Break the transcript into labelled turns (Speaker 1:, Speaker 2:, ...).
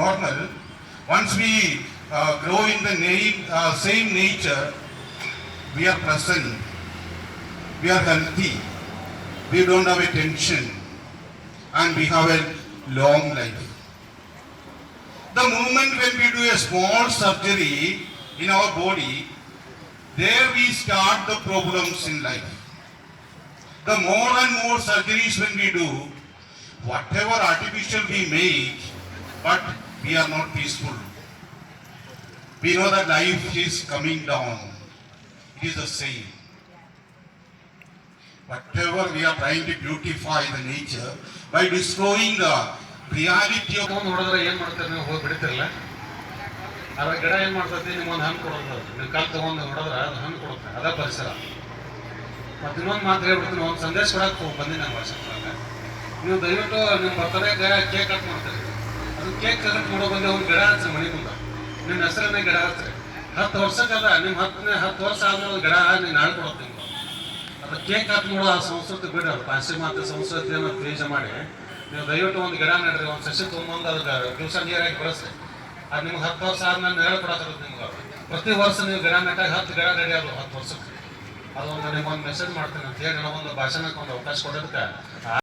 Speaker 1: normal. Once we grow in the same nature, we are present, we are healthy, we don't have a tension, and we have a long life. The moment when we do a small surgery in our body, there we start the problems in life. The more and more surgeries when we do, whatever artificial we make, but we are not peaceful. We know that life is coming down. It is the same. Whatever we are trying to beautify the nature by destroying the reality of.
Speaker 2: ನೋಡಿದ್ರೆ ಏನು ಮಾಡ್ತಾರೆ, ನೀವು ಹೋಗಿ ಬಿಡ್ತಿರಲ್ಲ, ಅದ್ರ ಗಿಡ ಏನು ಮಾಡ್ತೈತಿ, ನಿಮ್ಗೊಂದು ಹಣ್ಣು ಕೊಡೋದು, ನೀವು ಕಲ್ ತೊಗೊಂಡು ಹೊಡೆದ್ರೆ ಅದು ಹಣ್ಣು ಕೊಡುತ್ತೆ, ಅದೇ ಪರಿಸರ. ಮತ್ತು ಇನ್ನೊಂದು ಮಾತು ಹೇಳ್ಬಿಡ್ತೀನಿ, ಒಂದು ಸಂದೇಶ ಕೊಡಕ್ಕೆ ಬಂದಿನಿ ನಮ್ಮ ವರ್ಷಕ್ಕೆ. ನೀವು ದಯವಿಟ್ಟು ನಿಮ್ಮ ಬರ್ತಡೇಗೆ ಕೇಕ್ ಕಟ್ ಮಾಡ್ತೀರಿ, ಅದು ಕೇಕ್ ಕಟ್ ಮಾಡೋ ಬಂದು ಒಂದು ಗಿಡ ಹಚ್ಚಿರಿ ಮನೆ ಮುಂದೆ, ನಿಮ್ಮ ಹೆಸರನ್ನೇ ಗಿಡ ಹಚ್ಚಿರಿ. 10 ವರ್ಷಕ್ಕಲ್ಲ, ನಿಮ್ಮ 10 ವರ್ಷ ಆದ್ಮೇಲೆ ಗಿಡ ನೀನು ನಾಳೆ ಕೊಡುತ್ತೆ ನಿಮ್ಗೆ. ಅದು ಕೇಕ್ ಕಟ್ ಮಾಡೋ ಆ ಸಂಸ್ಕೃತಿ ಬಿಡ್ರಿ, ಅದು ಪಾಶ್ಚಿಮಾತ್ಯ ಸಂಸ್ಕೃತಿಯನ್ನು ತ್ಯಾಜ್ಯ ಮಾಡಿ ನೀವು ದಯವಿಟ್ಟು ಒಂದು ಗಿಡ ನಡ್ರಿ, ಒಂದು ಸಸಿ ತೊಗೊಂಬಂದು ಅದಕ್ಕೆ ದಿವಸ ನೀರಾಗಿ ಬೆಳೆಸ್ರಿ. ಅದು ನಿಮ್ಗೆ 10 ವರ್ಷ ಆದ್ಮೇಲೆ ನೆರಳು ಕೊಡೋಕ್ಕಾಗುತ್ತೆ ನಿಮ್ಗೆ. ಪ್ರತಿ ವರ್ಷ ನೀವು ಗಿಡ ನೆಟ್ಟಾಗ 10 ಗಿಡ ರೆಡಿ ಆಗೋದು 10 ವರ್ಷಕ್ಕೆ. ಅದೊಂದು ನಿಮ್ಗೊಂದು ಮೆಸೇಜ್ ಮಾಡ್ತೀನಿ ಅಂತ ಹೇಳಿ, ಒಂದು ಭಾಷಣಕ್ಕೆ ಒಂದು ಅವಕಾಶ ಕೊಡೋದಕ್ಕೆ